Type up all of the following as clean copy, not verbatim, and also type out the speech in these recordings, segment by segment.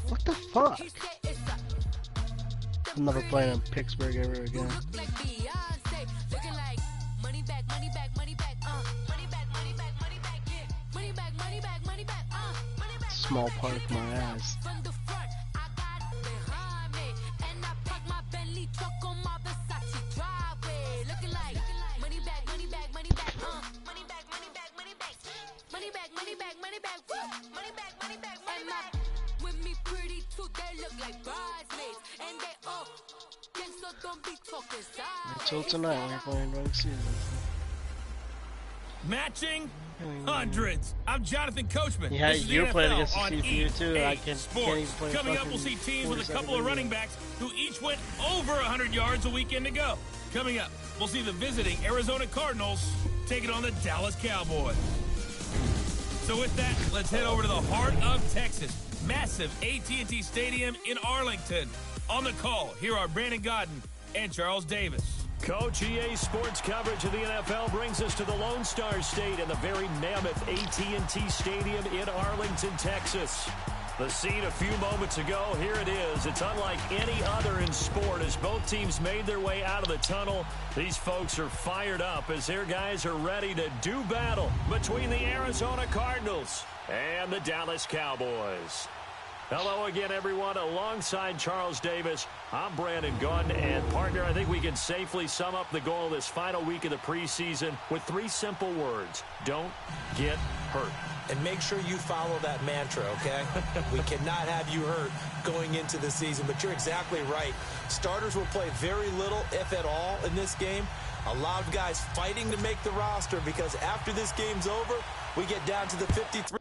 What the fuck? I'm never playing in Pittsburgh ever again. Small part of my ass. Until tonight, we're playing Run Season. Matching hundreds. I'm Jonathan Coachman. Yeah, this is you're the playing NFL against the on CPU too. EA I can't even play. Coming up, we'll see teams with a couple of running backs who each went over 100 yards a weekend ago. Coming up, we'll see the visiting Arizona Cardinals taking on the Dallas Cowboys. So with that, let's head over to the heart of Texas. Massive AT&T Stadium in Arlington. On the call, here are Brandon Gaudin and Charles Davis. Coach, EA Sports coverage of the NFL brings us to the Lone Star State and the very mammoth AT&T Stadium in Arlington, Texas. The scene a few moments ago, here it is. It's unlike any other in sport as both teams made their way out of the tunnel. These folks are fired up as their guys are ready to do battle between the Arizona Cardinals and the Dallas Cowboys. Hello again, everyone. Alongside Charles Davis, I'm Brandon Gaudin. And, partner, I think we can safely sum up the goal of this final week of the preseason with 3 simple words. Don't get hurt. And make sure you follow that mantra, okay? We cannot have you hurt going into the season. But you're exactly right. Starters will play very little, if at all, in this game. A lot of guys fighting to make the roster because after this game's over, we get down to the 53.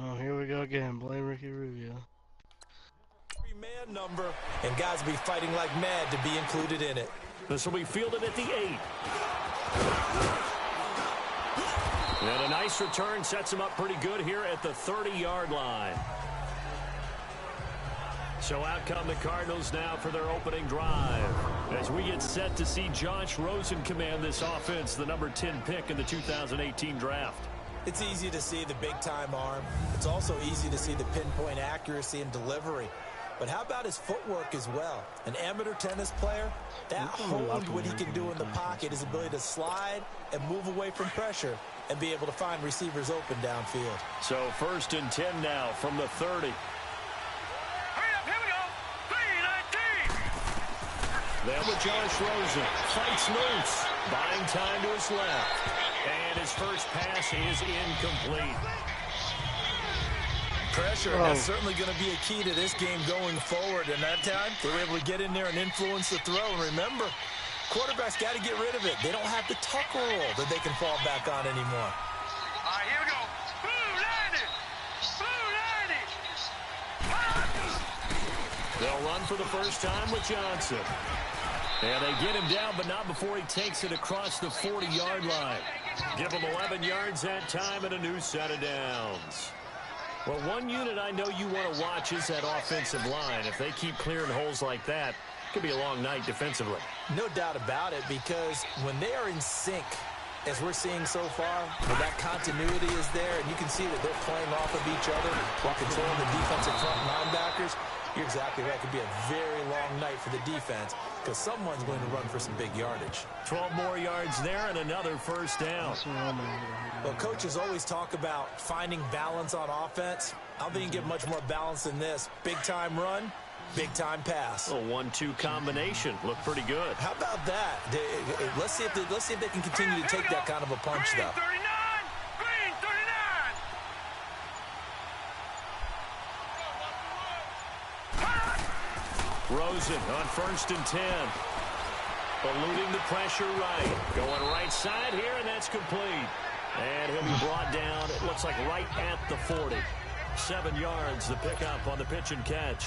Oh, here we go again. Blame Ricky Rubio. Man number, and guys will be fighting like mad to be included in it. This will be fielded at the 8. And a nice return sets him up pretty good here at the 30-yard line. So out come the Cardinals now for their opening drive as we get set to see Josh Rosen command this offense, the number 10 pick in the 2018 draft. It's easy to see the big-time arm. It's also easy to see the pinpoint accuracy and delivery. But how about his footwork as well? An amateur tennis player, that honed what he can do in the pocket, his ability to slide and move away from pressure and be able to find receivers open downfield. So 1st and 10 now from the 30. Hurry up, here we go. 3-19. Then with Josh Rosen, fights loose, buying time to his left. And his first pass is incomplete. Pressure, that's certainly going to be a key to this game going forward. And that time, they were able to get in there and influence the throw. And remember, quarterbacks got to get rid of it. They don't have the tuck rule that they can fall back on anymore. All right, here we go. They'll run for the first time with Johnson. And they get him down, but not before he takes it across the 40-yard line. Give him 11 yards that time and a new set of downs. Well, one unit I know you want to watch is that offensive line. If they keep clearing holes like that, it could be a long night defensively. No doubt about it, because when they are in sync, as we're seeing so far, where that continuity is there, and you can see that they're playing off of each other while controlling the defensive front linebackers, you're exactly right. It could be a very long night for the defense because someone's going to run for some big yardage. 12 more yards there and another first down. Well, coaches always talk about finding balance on offense. I don't think you can get much more balance than this. Big-time run, big-time pass. A 1-2 combination. Looked pretty good. How about that? Let's see if they can continue to take that kind of a punch, though. Green 39. Rosen on 1st and 10. Eluding the pressure right. Going right side here, and that's complete. And he'll be brought down, it looks like right at the 40. 7 yards, the pickup on the pitch and catch.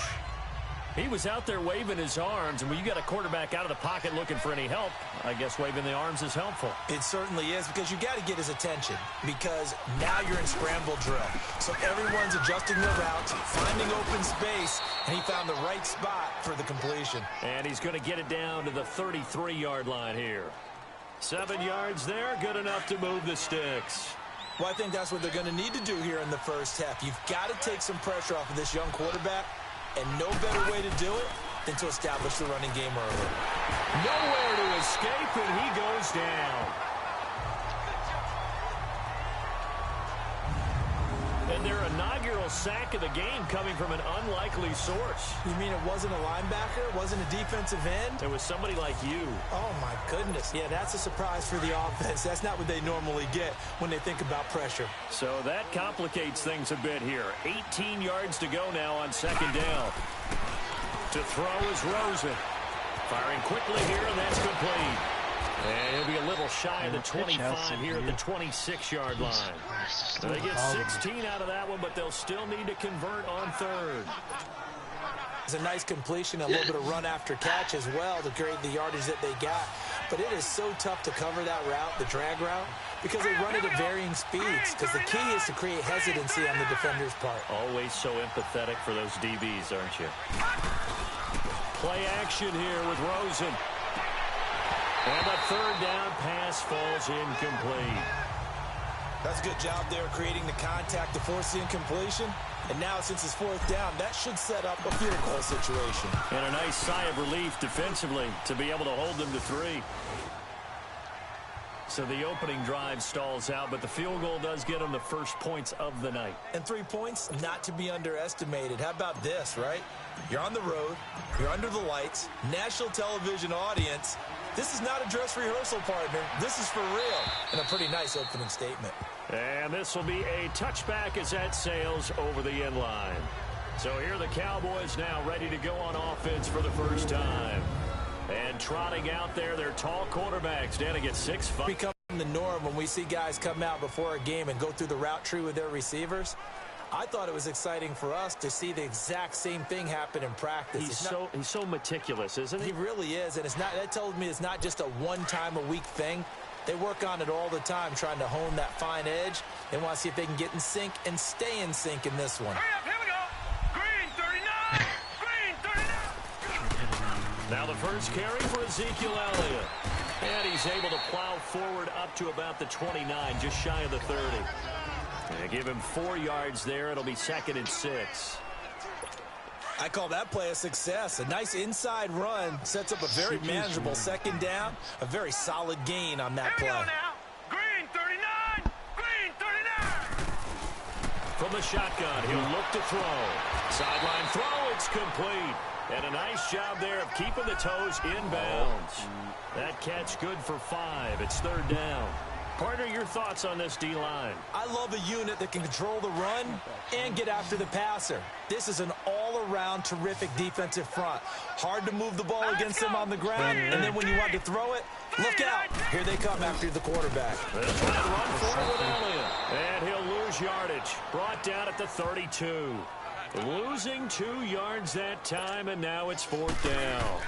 He was out there waving his arms, and when you got a quarterback out of the pocket looking for any help, I guess waving the arms is helpful. It certainly is, because you got to get his attention, because now you're in scramble drill. So everyone's adjusting their routes, finding open space, and he found the right spot for the completion. And he's going to get it down to the 33-yard line here. 7 yards there, good enough to move the sticks. Well, I think that's what they're going to need to do here in the first half. You've got to take some pressure off of this young quarterback, and no better way to do it than to establish the running game early. Nowhere to escape, and he goes down. And their inaugural sack of the game coming from an unlikely source. You mean it wasn't a linebacker? It wasn't a defensive end? It was somebody like you. Oh, my goodness. Yeah, that's a surprise for the offense. That's not what they normally get when they think about pressure. So that complicates things a bit here. 18 yards to go now on second down. To throw is Rosen. Firing quickly here, and that's complete. And he'll be a little shy of the 25 here at the 26-yard line. So they get 16 out of that one, but they'll still need to convert on third. It's a nice completion, a little bit of run after catch as well to create the yardage that they got. But it is so tough to cover that route, the drag route, because they run it at varying speeds. Because the key is to create hesitancy on the defender's part. Always so empathetic for those DBs, aren't you? Play action here with Rosen. And the third down pass falls incomplete. That's a good job there creating the contact to force the incompletion. And now, since it's fourth down, that should set up a field goal situation. And a nice sigh of relief defensively to be able to hold them to 3. So the opening drive stalls out, but the field goal does get them the first points of the night. And 3 points, not to be underestimated. How about this, right? You're on the road. You're under the lights. National television audience. This is not a dress rehearsal, partner. This is for real. And a pretty nice opening statement. And this will be a touchback as that sails over the end line. So here are the Cowboys now ready to go on offense for the first time. And trotting out there, their tall quarterbacks standing at 6'5". Become the norm when we see guys come out before a game and go through the route tree with their receivers. I thought it was exciting for us to see the exact same thing happen in practice. He's so meticulous, isn't he? He really is, and that tells me it's not just a one-time-a-week thing. They work on it all the time, trying to hone that fine edge. They want to see if they can get in sync and stay in sync in this one. Hurry up, here we go. Green 39. Green 39. Now the first carry for Ezekiel Elliott. And he's able to plow forward up to about the 29, just shy of the 30. And give him 4 yards there. It'll be 2nd and 6. I call that play a success. A nice inside run sets up a very manageable second down. A very solid gain on that play. Here we go now. Green 39. Green 39. From the shotgun, he'll look to throw. Sideline throw, it's complete. And a nice job there of keeping the toes inbounds. That catch good for 5. It's 3rd down. Partner, your thoughts on this D-line? I love a unit that can control the run and get after the passer. This is an all-around terrific defensive front. Hard to move the ball against them on the ground, and then when you want to throw it, look out. Here they come after the quarterback. They'll try to run forward with Elliott. And he'll lose yardage. Brought down at the 32. Losing 2 yards that time, and now it's 4th down.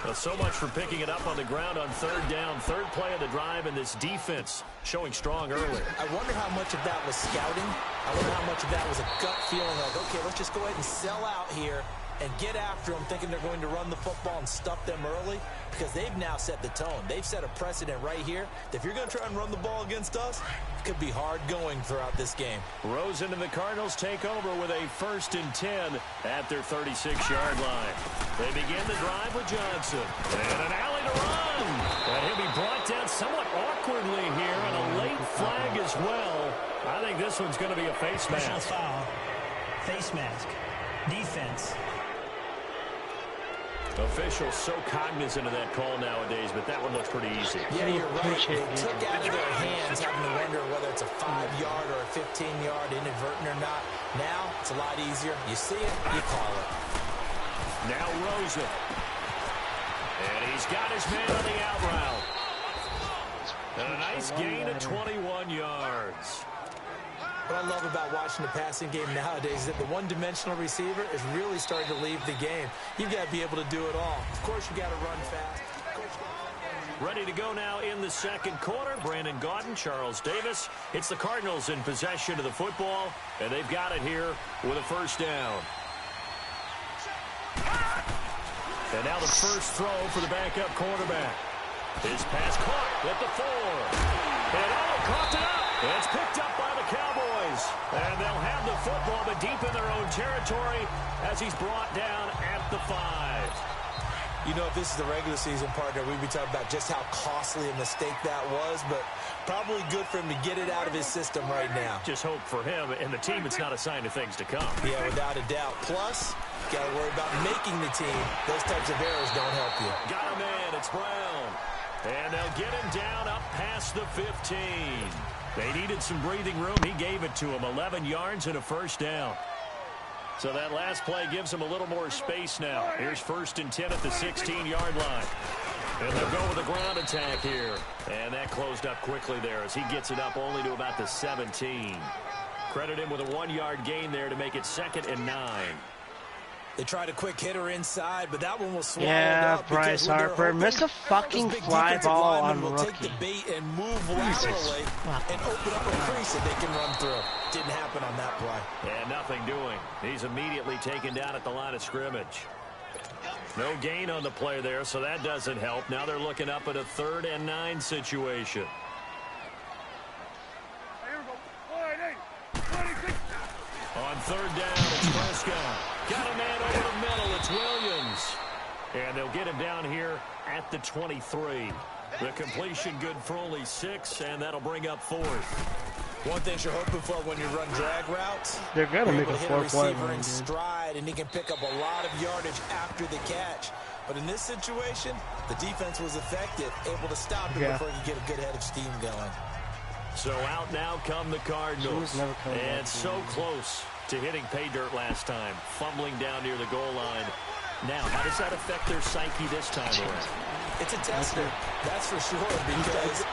Well, so much for picking it up on the ground on 3rd down. 3rd play of the drive, and this defense showing strong early. I wonder how much of that was scouting. I wonder how much of that was a gut feeling like, okay, let's just go ahead and sell out here and get after them, thinking they're going to run the football and stuff them early, because they've now set the tone. They've set a precedent right here. If you're going to try and run the ball against us, it could be hard going throughout this game. Rosen and the Cardinals take over with a 1st and 10 at their 36-yard line. They begin the drive with Johnson. And an alley to run. And he'll be brought down somewhat awkwardly here, and a late flag as well. I think this one's going to be a face mask. Personal foul. Face mask. Defense. Officials so cognizant of that call nowadays, but that one looks pretty easy. Yeah, you're right. They took out of their hands having to wonder whether it's a 5-yard or a 15-yard, inadvertent or not. Now, it's a lot easier. You see it, you call it. Now Rosen. And he's got his man on the out route. And a nice gain of 21 yards. What I love about watching the passing game nowadays is that the one-dimensional receiver is really starting to leave the game. You've got to be able to do it all. Of course, you got to run fast. Ready to go now in the second quarter. Brandon Gaudin, Charles Davis. It's the Cardinals in possession of the football, and they've got it here with a first down. And now the first throw for the backup quarterback. His pass caught at the 4. And coughed it up. It's picked up by the Cowboys. And they'll have the football, but deep in their own territory as he's brought down at the 5. You know, if this is the regular season, partner, we'd be talking about just how costly a mistake that was, but probably good for him to get it out of his system right now. Just hope for him and the team it's not a sign of things to come. Yeah, without a doubt. Plus, got to worry about making the team. Those types of errors don't help you. Got a man. It's Brown. And they'll get him down up past the 15. They needed some breathing room. He gave it to him. 11 yards and a first down. So that last play gives him a little more space now. Here's 1st and 10 at the 16-yard line. And they'll go with a ground attack here. And that closed up quickly there as he gets it up only to about the 17. Credit him with a 1-yard gain there to make it 2nd and 9. They tried a quick hitter inside, but that one was swallowed up. Bryce Harper missed a fucking fly ball on rookie. Take the bait and move laterally and open up a crease that they can run through. Didn't happen on that play. And nothing doing. He's immediately taken down at the line of scrimmage. No gain on the play there, so that doesn't help. Now they're looking up at a 3rd and 9 situation. On 3rd down, it's Prescott. Got a man over the middle. It's Williams. And they'll get him down here at the 23. The completion good for only 6, and that'll bring up 4th. One thing you're hoping for when you run drag routes, they're going to make a 4-point receiver in stride, and he can pick up a lot of yardage after the catch. But in this situation, the defense was effective, able to stop him before he could get a good head of steam going. So out now come the Cardinals. And so close to hitting pay dirt last time, fumbling down near the goal line. Now, how does that affect their psyche this time around? It's a tester, that's for sure, because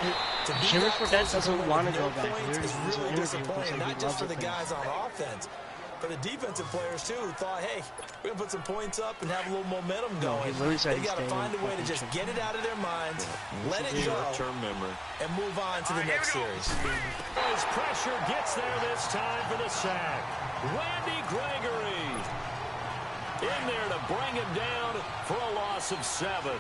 to be Jimmy that Fredette close doesn't want to go back. points is really disappointing, not just for the guys on offense, but the defensive players too, who thought, hey, we're gonna put some points up and have a little momentum going. They got to find a way to just get it out of their minds, let it go, and move on to the next series. His pressure gets there this time for the sack. Randy Gregory in there to bring him down for a loss of 7.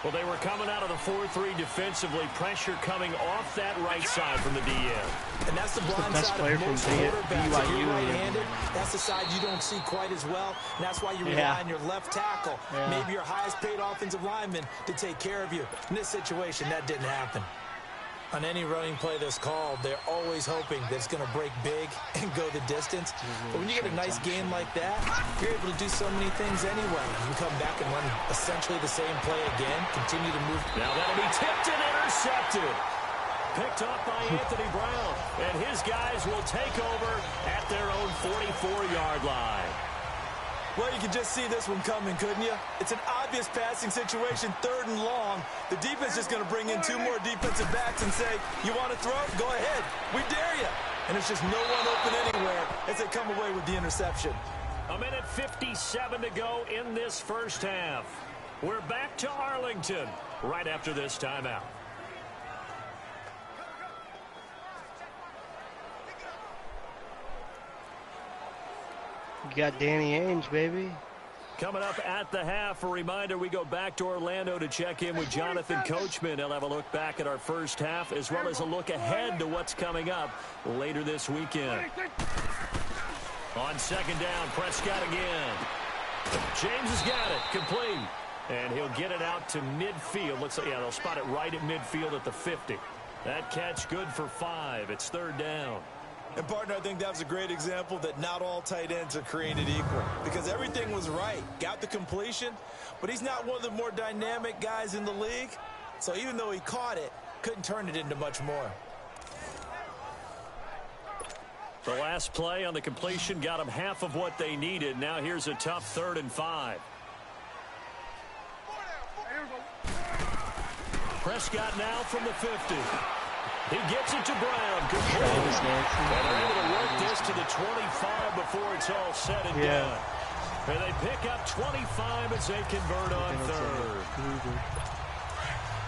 Well, they were coming out of the 4-3 defensively. Pressure coming off that right side from the DN. And that's the blind side of most quarterbacks. If you're right-handed, that's the side you don't see quite as well. And that's why you rely on your left tackle, maybe your highest-paid offensive lineman, to take care of you. In this situation, that didn't happen. On any running play that's called, they're always hoping that it's going to break big and go the distance. But when you get a nice game like that, you're able to do so many things anyway. You can come back and run essentially the same play again, continue to move. Now that'll be tipped and intercepted. Picked up by Anthony Brown. And his guys will take over at their own 44-yard line. Well, you could just see this one coming, couldn't you? It's an obvious passing situation, 3rd and long. The defense is going to bring in 2 more defensive backs and say, you want to throw? Go ahead. We dare you. And it's just no one open anywhere as they come away with the interception. 1:57 to go in this first half. We're back to Arlington right after this timeout. You got Danny Ainge, baby. Coming up at the half, a reminder, we go back to Orlando to check in with Jonathan Coachman. He'll have a look back at our first half as well as a look ahead to what's coming up later this weekend. On 2nd down, Prescott again. James has got it, complete. And he'll get it out to midfield. Looks like, they'll spot it right at midfield at the 50. That catch good for 5. It's 3rd down. And, partner, I think that was a great example that not all tight ends are created equal, because everything was right. Got the completion, but he's not one of the more dynamic guys in the league. So even though he caught it, couldn't turn it into much more. The last play on the completion got them half of what they needed. Now here's a tough 3rd and 5. Prescott now from the 50. He gets it to Brown. Complete. And they're able to work this to the 25 before it's all said and done. And they pick up 25 as they convert on third.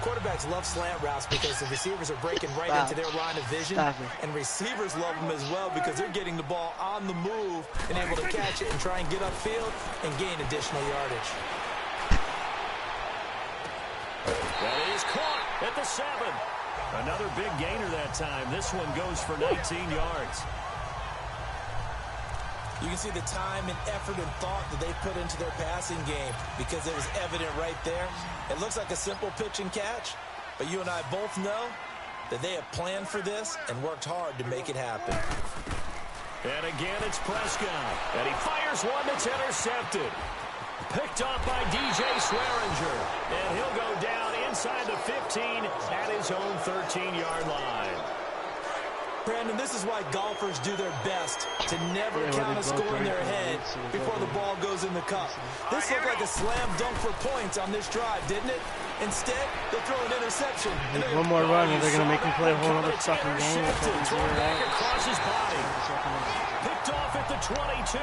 Quarterbacks love slant routes because the receivers are breaking right into their line of vision. And receivers love them as well because they're getting the ball on the move and able to catch it and try and get upfield and gain additional yardage. That is caught at the 7. Another big gainer that time. This one goes for 19 yards. You can see the time and effort and thought that they put into their passing game because it was evident right there. It looks like a simple pitch and catch, but you and I both know that they have planned for this and worked hard to make it happen. And again, it's Prescott. And he fires one that's intercepted. Picked off by DJ Swearinger. And he'll go down inside the 15 at his own 13-yard line. Brandon, this is why golfers do their best to never count a score in their head before the ball goes in the cup. This looked like a slam dunk for points on this drive, didn't it? Instead, they throw an interception. And one more run and they're going to make me play a whole other fucking game. Thrown back across his body. Picked off at the 22.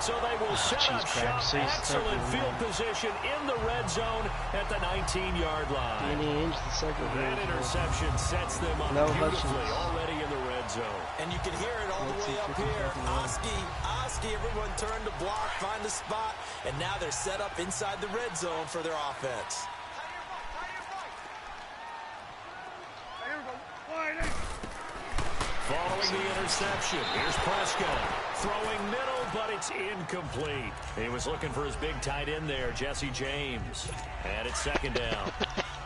So they will set up shop. Excellent field position in the red zone at the 19-yard line. That interception sets them up beautifully already in the red zone. And you can hear it all the way up here. Oski, everyone turned to block, find the spot, and now they're set up inside the red zone for their offense. Following the interception, here's Prescott. Throwing middle, but it's incomplete. He was looking for his big tight end there, Jesse James. And it's second down.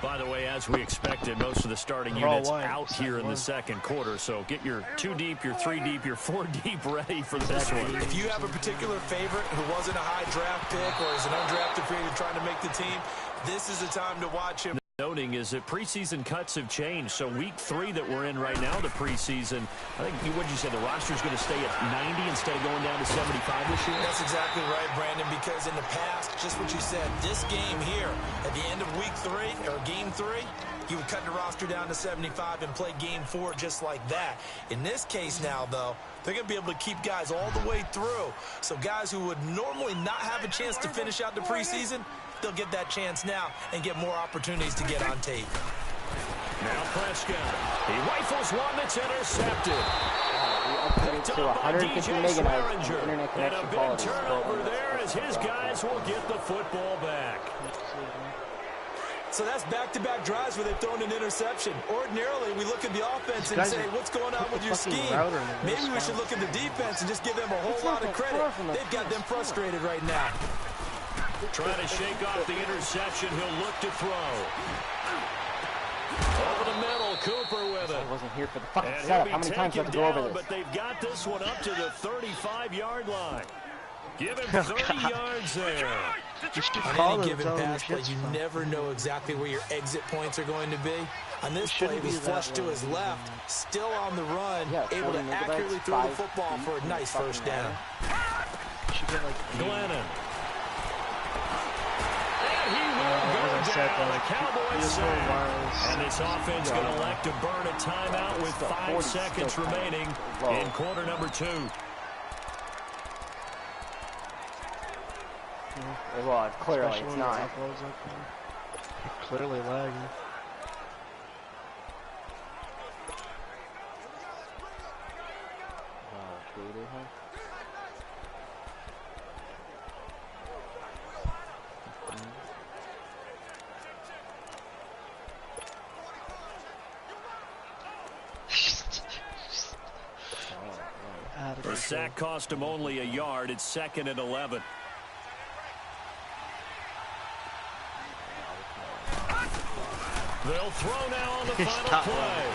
By the way, as we expected, most of the starting units out here in the second quarter. So get your 2 deep, your 3 deep, your 4 deep ready for this one. If you have a particular favorite who wasn't a high draft pick or is an undrafted free agent trying to make the team, this is the time to watch him. Noting is that preseason cuts have changed. So week 3 that we're in right now, the preseason, I think, what you said, the roster's going to stay at 90 instead of going down to 75 this year? That's exactly right, Brandon, because in the past, just what you said, this game here, at the end of week 3, or game 3, you would cut the roster down to 75 and play game 4 just like that. In this case now, though, they're going to be able to keep guys all the way through. So guys who would normally not have a chance to finish out the preseason, they'll get that chance now and get more opportunities to get on tape. Now Prescott. He rifles one that's intercepted. Upgraded to 150 megabytes of internet And connection a big quality. turnover there as his guys will get the football back. So that's back-to-back drives where they've thrown an interception. Ordinarily, we look at the offense and say, what's going on with your scheme? Maybe we should look at the defense and just give them a whole lot of credit. They've got them frustrated right now. Trying to shake off the interception. He'll look to throw. Over the middle, Cooper with it. I wasn't here for the fucking setup. How many times do I have to go over this? But they've got this one up to the 35-yard line. Give him 30 yards there. On any given pass play, you never know exactly where your exit points are going to be. On this play, he was flushed to his left, still on the run, able to accurately throw the football for a nice first down. Glennon. And he will go down. The Cowboys save. And this offense going to elect to burn a timeout with 5 seconds remaining in quarter number 2. Well, clearly it's not. Clearly lagging. The sack cost him only a yard. It's 2nd and 11. They'll throw now on the final play.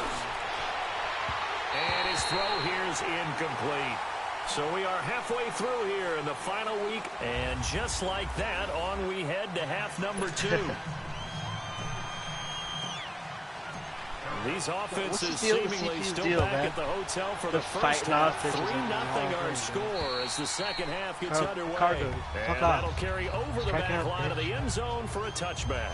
And his throw here is incomplete. So we are halfway through here in the final week. And just like that, on we head to half number 2. These offenses seemingly still back at the hotel for the first half. 3-0 our score as the second half gets underway. And that'll carry over the back line of the end zone for a touchback.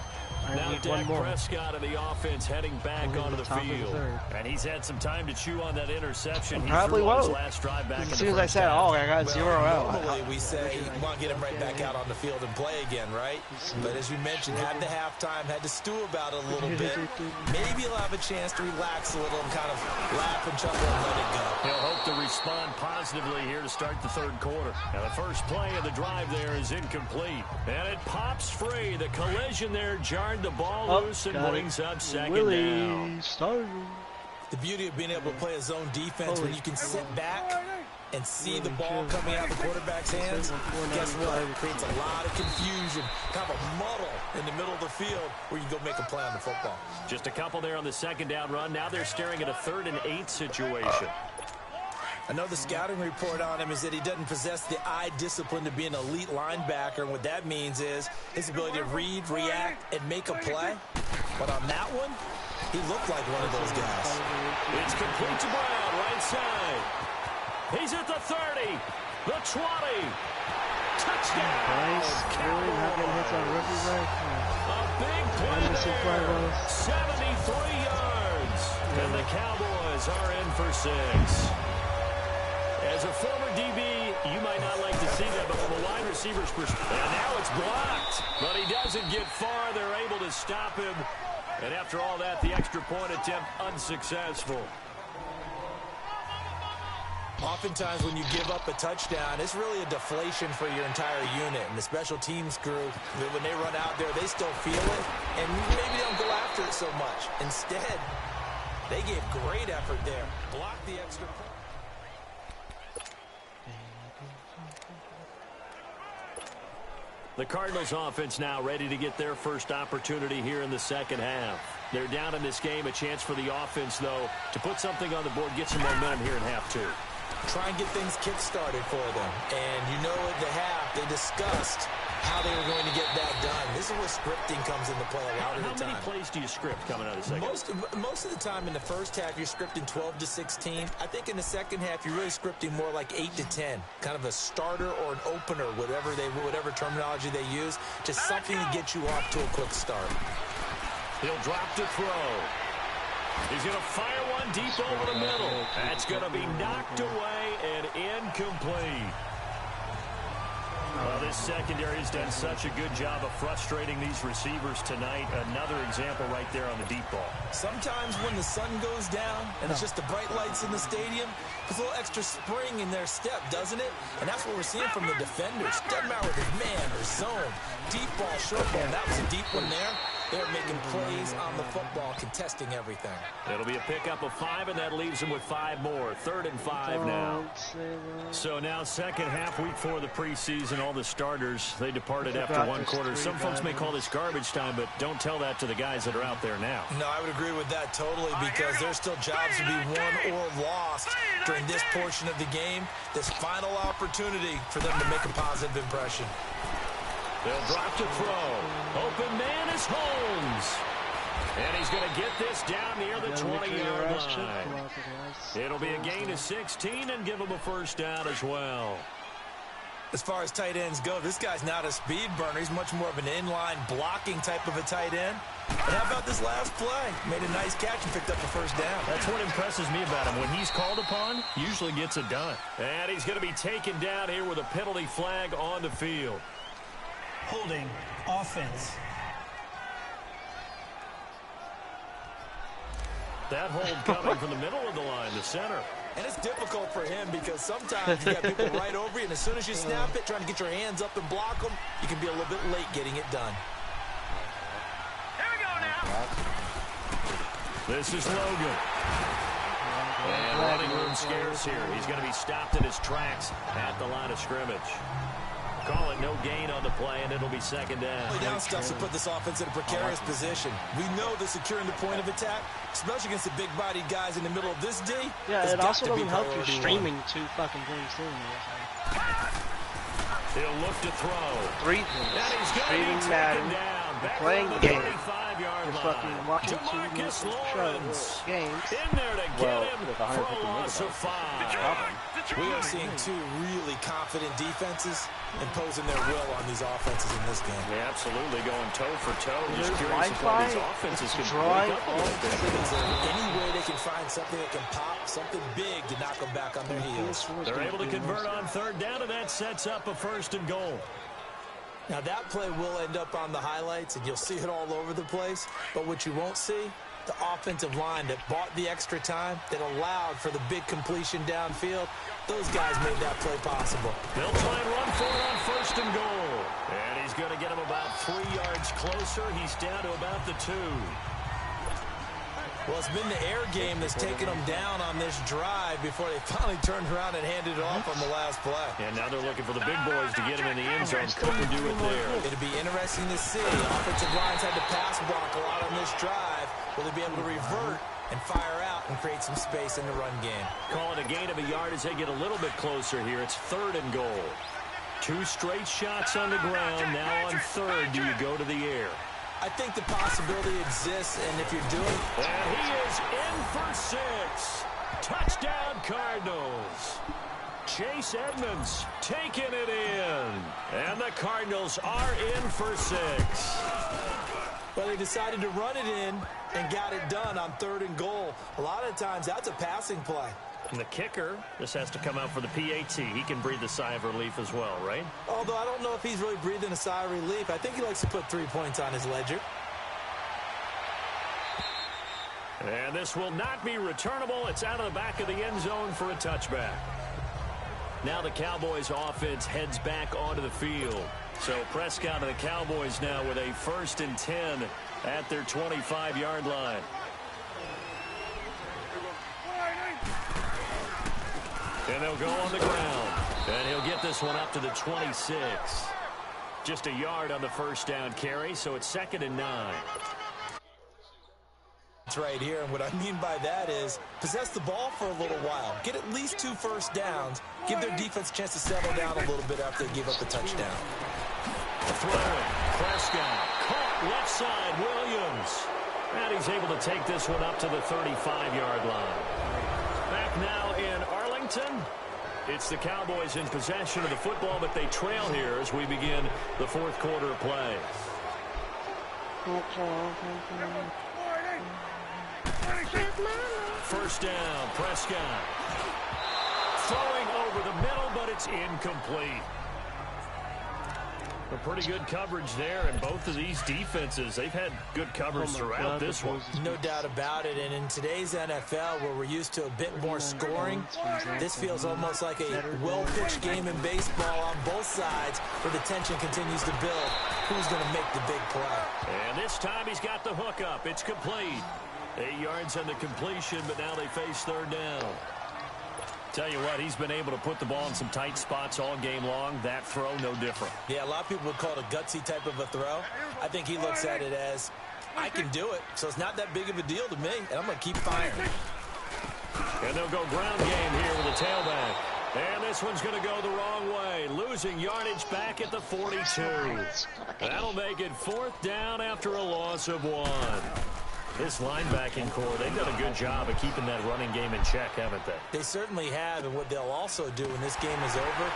Now need Dak one more. Prescott of the offense heading back Only onto the the top of the field. third. And he's had some time to chew on that interception. He Probably threw on his won't. last drive back in As the soon as I first said, half. oh, I got 0 out. Normally we say you want to get him right back out on the field and play again, right? But as you mentioned, had the halftime, had to stew about it a little bit. Maybe he'll have a chance to relax a little and kind of laugh and chuckle and let it go. He'll hope to respond positively here to start the third quarter. Now the first play of the drive there is incomplete. And it pops free. The collision there jarred the ball loose and brings up second down. The beauty of being able to play a zone defense when you can sit back and see the ball coming out of the quarterback's hands, guess what? It creates a lot of confusion, kind of a muddle in the middle of the field where you can go make a play on the football. Just a couple there on the second down run. Now they're staring at a 3rd and 8 situation. Another scouting report on him is that he doesn't possess the eye discipline to be an elite linebacker. And what that means is his ability to read, react, and make a play. But on that one, he looked like one of those guys. It's complete to Brown, right side. He's at the 30, the 20. Touchdown! Cowboys. A big play there. 73 yards. And the Cowboys are in for 6. As a former DB, you might not like to see that, but from a wide receiver's perspective, and now it's blocked. But he doesn't get far. They're able to stop him. And after all that, the extra point attempt unsuccessful. Oftentimes when you give up a touchdown, it's really a deflation for your entire unit. And the special teams crew, when they run out there, they still feel it. And maybe they don't go after it so much. Instead, they gave great effort there. Blocked the extra point. The Cardinals offense now ready to get their first opportunity here in the second half. They're down in this game. A chance for the offense, though, to put something on the board, get some momentum here in half 2. Try and get things kick-started for them. And you know at the half, they discussed how they were going to get that done. This is where scripting comes into play a lot of the time. How many plays do you script coming out of the second half? Most of the time in the first half, you're scripting 12 to 16. I think in the second half, you're really scripting more like 8 to 10. Kind of a starter or an opener, whatever terminology they use. Just something to get you off to a quick start. He'll drop to throw. He's going to fire one deep over the middle. That's going to be knocked away and incomplete. Well, this secondary has done such a good job of frustrating these receivers tonight. Another example right there on the deep ball. Sometimes when the sun goes down and it's just the bright lights in the stadium, there's a little extra spring in their step, doesn't it? And that's what we're seeing from the defenders. Doesn't matter whether it's man or zone. Deep ball, short ball. That was a deep one there. They're making plays on the football, contesting everything. It'll be a pickup of 5, and that leaves them with 5 more. 3rd and 5 now. So now second half, week 4 of the preseason, all the starters, they departed after 1 quarter. Some folks may call this garbage time, but don't tell that to the guys that are out there now. No, I would agree with that totally because there's still jobs to be won or lost during this portion of the game. This final opportunity for them to make a positive impression. They'll drop to throw. Open man is Holmes. And he's going to get this down near the 20-yard line. It'll be a gain of 16 and give him a first down as well. As far as tight ends go, this guy's not a speed burner. He's much more of an inline blocking type of a tight end. And how about this last play? Made a nice catch and picked up a first down. That's what impresses me about him. When he's called upon, usually gets it done. And he's going to be taken down here with a penalty flag on the field. Holding offense. That hold coming from the middle of the line, the center. And it's difficult for him because sometimes you got people right over you, and as soon as you snap it, trying to get your hands up and block them, you can be a little bit late getting it done. Here we go now. This is Logan. And running room scarce here. He's going to be stopped in his tracks at the line of scrimmage. Call it no gain on the play, and it'll be second down. Down stuff to put this offense in a precarious position. We know they're securing the point of attack, especially against the big-bodied guys in the middle of this D. Yeah, it also doesn't help you streaming 2 fucking things too. He'll look to throw. 3 things. Streaming Madden, playing the game, you're fucking watching 2 shows, games. In there to get him for a loss of 5. We are seeing two really confident defenses imposing their will on these offenses in this game. Yeah, absolutely going toe for toe. There's Just curious if one of these Wi-Fi. offenses It's can drawing break up a all little bit. Is there any way they can find something that can pop, something big to knock them back on their heels? They're able to convert on third down, and that sets up a 1st and goal. Now, that play will end up on the highlights, and you'll see it all over the place. But what you won't see, the offensive line that bought the extra time, that allowed for the big completion downfield, those guys made that play possible. They'll try and run for it on 1st and goal. And he's going to get him about 3 yards closer. He's down to about the 2. Well, it's been the air game that's taken them down on this drive before they finally turned around and handed it off on the last play. And now they're looking for the big boys to get him in the end zone. Couldn't do it there. It'll be interesting to see. Offensive lines had to pass block a lot on this drive. Will they be able to revert and fire out and create some space in the run game? Call it a gain of a yard as they get a little bit closer here. It's 3rd and goal. 2 straight shots on the ground. Now on 3rd, do you go to the air? I think the possibility exists, and if you're doing... And he is in for 6. Touchdown, Cardinals. Chase Edmonds taking it in. And the Cardinals are in for 6. But they decided to run it in and got it done on 3rd and goal. A lot of times, that's a passing play. And the kicker, this has to come out for the PAT. He can breathe a sigh of relief as well, right? Although I don't know if he's really breathing a sigh of relief. I think he likes to put 3 points on his ledger. And this will not be returnable. It's out of the back of the end zone for a touchback. Now the Cowboys offense heads back onto the field. So Prescott and the Cowboys now with a 1st and 10 at their 25-yard line. And they'll go on the ground. And he'll get this one up to the 26. Just a yard on the 1st down carry, so it's 2nd and 9. It's right here, and what I mean by that is possess the ball for a little while. Get at least 2 first downs. Give their defense a chance to settle down a little bit after they give up the touchdown. Throwing. Prescott. Caught left side. Williams. And he's able to take this one up to the 35-yard line. Back now in Arlington. It's the Cowboys in possession of the football, but they trail here as we begin the 4th quarter of play. First down, Prescott. Throwing over the middle, but it's incomplete. A pretty good coverage there, and both of these defenses, they've had good coverage throughout this one. No doubt about it, and in today's NFL, where we're used to a bit more scoring, this feels almost like a well-pitched game in baseball on both sides, where the tension continues to build. Who's going to make the big play? And this time he's got the hook up. It's complete. 8 yards on the completion, but now they face 3rd down. Tell you what, he's been able to put the ball in some tight spots all game long. That throw, no different. Yeah, a lot of people would call it a gutsy type of a throw. I think he looks at it as, I can do it, so it's not that big of a deal to me, and I'm going to keep firing. And they'll go ground game here with a tailback. And this one's going to go the wrong way. Losing yardage back at the 42. That'll make it 4th down after a loss of 1. This linebacking core, they've done a good job of keeping that running game in check, haven't they? They certainly have, and what they'll also do when this game is over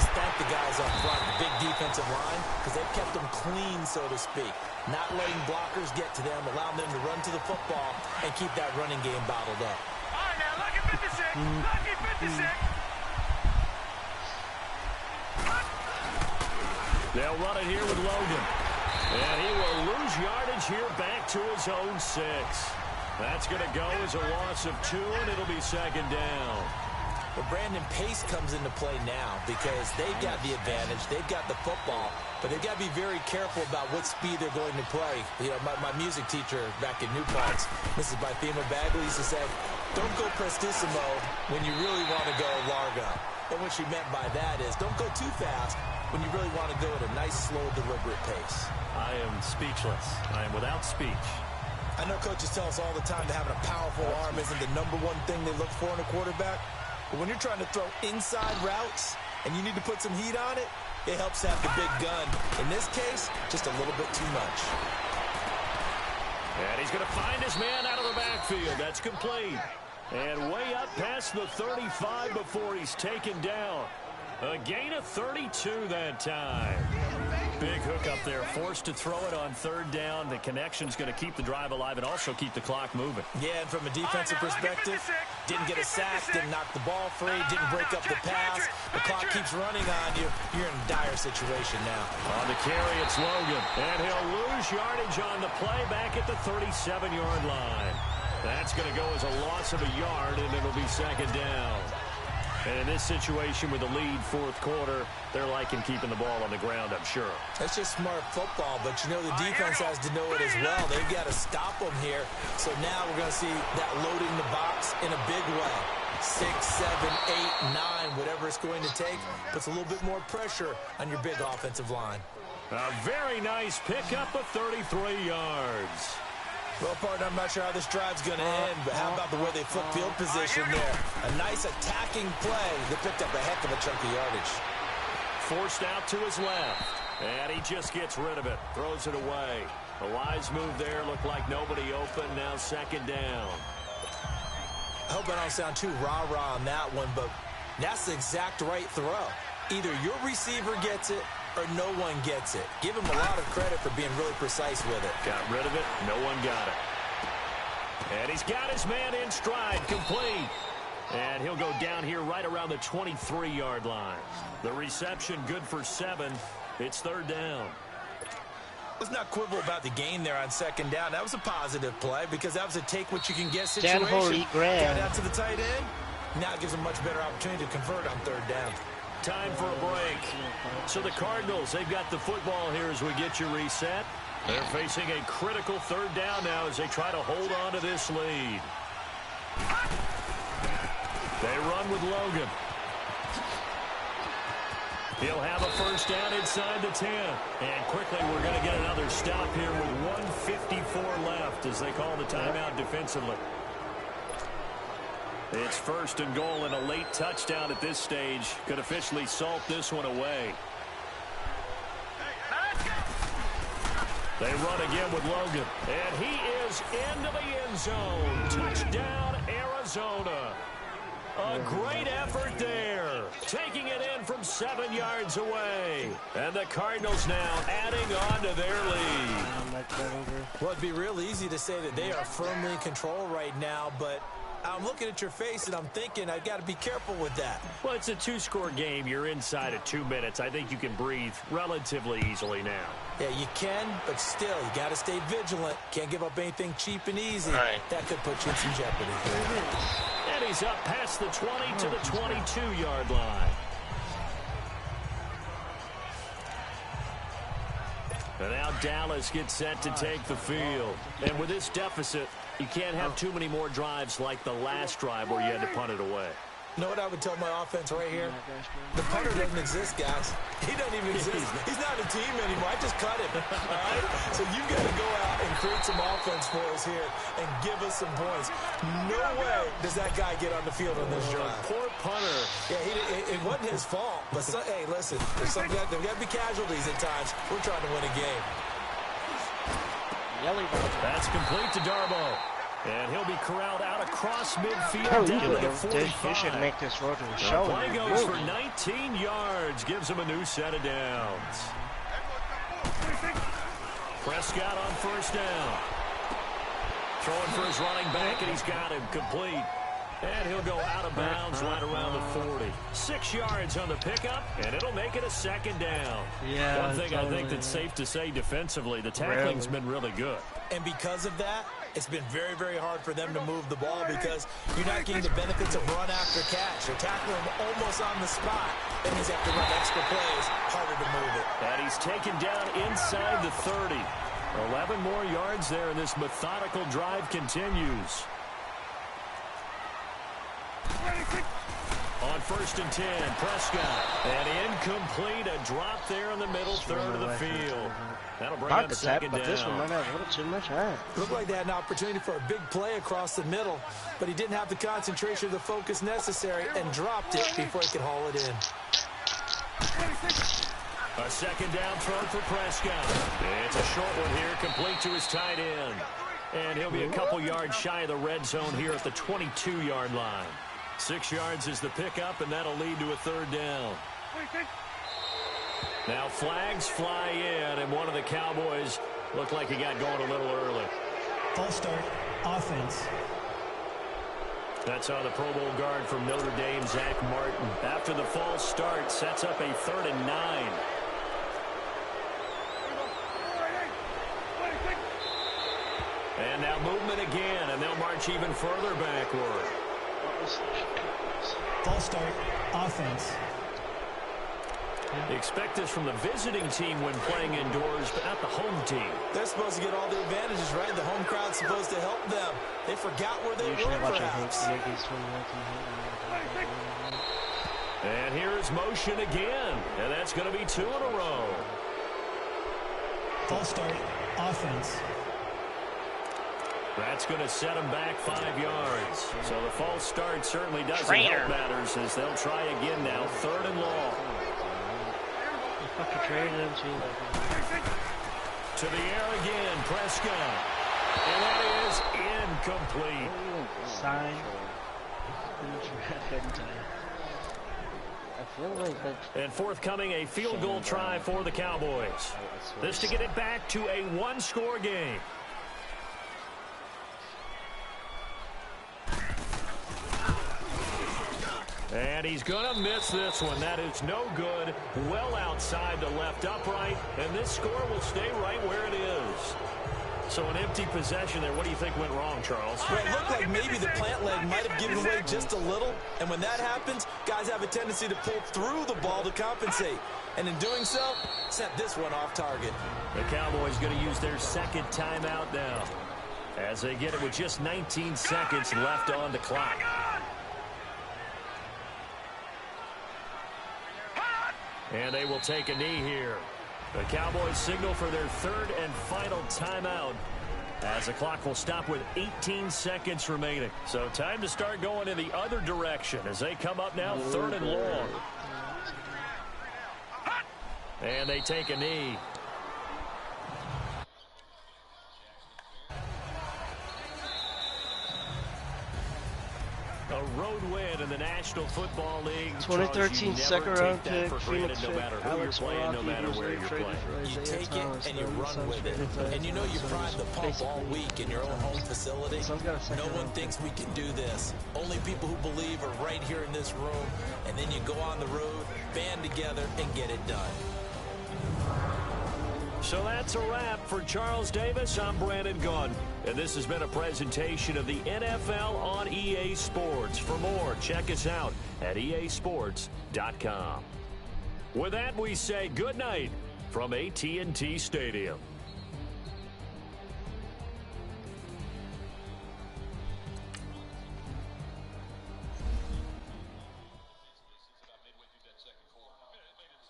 is thank the guys up front, the big defensive line, because they've kept them clean, so to speak. Not letting blockers get to them, allowing them to run to the football and keep that running game bottled up. All right, now, lucky 56. Lucky 56. They'll run it here with Logan. And he will lose yardage here back to his own 6. That's going to go as a loss of 2, and it'll be 2nd down. But Brandon, pace comes into play now because they've got the advantage. They've got the football, but they've got to be very careful about what speed they're going to play. You know, my music teacher back in New Paltz, Mrs. Bythema Bagley, used to say, don't go prestissimo when you really want to go largo. And what she meant by that is don't go too fast when you really want to go at a nice, slow, deliberate pace. I am speechless. I am without speech. I know coaches tell us all the time that having a powerful arm isn't the #1 thing they look for in a quarterback. But when you're trying to throw inside routes and you need to put some heat on it, it helps have the big gun. In this case, just a little bit too much. And he's going to find his man out of the backfield. That's complete. And way up past the 35 before he's taken down. A gain of 32 that time. Big hook up there, forced to throw it on third down. The connection's going to keep the drive alive and also keep the clock moving. Yeah, and from a defensive perspective, didn't get a sack, didn't knock the ball free, didn't break up the pass. The clock keeps running on you. You're in a dire situation now. On the carry, it's Logan. And he'll lose yardage on the play back at the 37-yard line. That's going to go as a loss of a yard, and it'll be second down. And in this situation with the lead fourth quarter, they're liking keeping the ball on the ground, I'm sure. That's just smart football, but you know the defense has to know it as well. They've got to stop them here. So now we're going to see that loading the box in a big way. 6, 7, 8, 9, whatever it's going to take, puts a little bit more pressure on your big offensive line. A very nice pickup of 33 yards. Well, partner, I'm not sure how this drive's going to end, but how about the way they flip field position there? A nice attacking play that picked up a heck of a chunk of yardage. Forced out to his left, and he just gets rid of it, throws it away. A wise move there, looked like nobody open, now second down. I hope I don't sound too rah-rah on that one, but that's the exact right throw. Either your receiver gets it or no one gets it. Give him a lot of credit for being really precise with it. Got rid of it. No one got it. And he's got his man in stride, complete. And he'll go down here right around the 23-yard line. The reception good for 7. It's third down. Let's not quibble about the gain there on second down. That was a positive play because that was a take-what-you-can-get situation. Got out to the tight end. Now it gives him a much better opportunity to convert on third down. Time for a break. So the Cardinals, they've got the football here as we get you reset. They're facing a critical third down now as they try to hold on to this lead. They run with Logan. He'll have a first down inside the 10. And quickly we're going to get another stop here with 1:54 left as they call the timeout defensively. It's first and goal and a late touchdown at this stage. Could officially salt this one away. They run again with Logan. And he is into the end zone. Touchdown, Arizona. A great effort there. Taking it in from 7 yards away. And the Cardinals now adding on to their lead. Well, it'd be real easy to say that they are firmly in control right now, but I'm looking at your face and I'm thinking I've got to be careful with that. Well, it's a 2-score game. You're inside of 2 minutes. I think you can breathe relatively easily now. Yeah, you can, but still, you got to stay vigilant. Can't give up anything cheap and easy. Right. That could put you in some jeopardy. And he's up past the 20 to the 22-yard line. And now Dallas gets set to take the field. And with this deficit, you can't have too many more drives like the last drive where you had to punt it away. You know what I would tell my offense right here? The punter doesn't exist, guys. He doesn't even exist. He's not a team anymore. I just cut him. All right? So you've got to go out and create some offense for us here and give us some points. No way does that guy get on the field on this drive. Poor punter. Yeah, it wasn't his fault. But, hey, listen, there's got to be casualties at times. We're trying to win a game. That's complete to Darboh. And he'll be corralled out across midfield down to the 45. You should make this road to a The show. play goes for 19 yards. Gives him a new set of downs. Prescott on first down. Throwing for his running back, and he's got him complete. And he'll go out of bounds right around the 40. 6 yards on the pickup, and it'll make it a second down. Yeah, One thing I think that's safe to say defensively, the tackling's been really good. And because of that, it's been very, very hard for them to move the ball because you're not getting the benefits of run after catch. They're tackling him almost on the spot. That means they have to run extra plays, harder to move it. And he's taken down inside the 30. 11 more yards there, and this methodical drive continues. On first and 10, Prescott. And incomplete, a drop there in the middle third of the field. That'll bring up second down. But this one might have a little too much time. Looked like they had an opportunity for a big play across the middle, but he didn't have the concentration or the focus necessary and dropped it before he could haul it in. A second down throw for Prescott. It's a short one here, complete to his tight end. And he'll be a couple yards shy of the red zone here at the 22-yard line. 6 yards is the pickup, and that'll lead to a third down. Now flags fly in, and one of the Cowboys looked like he got going a little early. False start, offense. That's on the Pro Bowl guard from Notre Dame, Zach Martin. After the false start, sets up a 3rd and 9. And now movement again, and they'll march even further backward. False start, offense. Expect this from the visiting team when playing indoors, but not the home team. They're supposed to get all the advantages, right? The home crowd's supposed to help them. They forgot where they were, perhaps. And here's motion again, and that's going to be 2 in a row. False start, offense. That's going to set them back 5 yards. So the false start certainly doesn't help matters as they'll try again now. 3rd and long. Fucking traded him to the air again, Prescott. And that is incomplete. Sign. And forthcoming, a field goal try for the Cowboys. This to get it back to a 1-score game. And he's going to miss this one. That is no good. Well outside the left upright. And this score will stay right where it is. So an empty possession there. What do you think went wrong, Charles? Well, it looked like maybe the plant leg might have given away just a little. And when that happens, guys have a tendency to pull through the ball to compensate. And in doing so, sent this one off target. The Cowboys going to use their 2nd timeout now, as they get it with just 19 seconds left on the clock. And they will take a knee here. The Cowboys signal for their 3rd and final timeout, as the clock will stop with 18 seconds remaining. So time to start going in the other direction as they come up now 3rd and long. And they take a knee. A road win in the National Football League. 2013 2nd-round pick, Phoenix no matter who you're playing, no matter where you're playing. You take it and you run with it. And you know you pride the pump all week in your own home facility. No one thinks we can do this. Only people who believe are right here in this room. And then you go on the road, band together, and get it done. So that's a wrap for Charles Davis. I'm Brandon Gaudin, and this has been a presentation of the NFL on EA Sports. For more, check us out at easports.com. With that, we say good night from AT&T Stadium.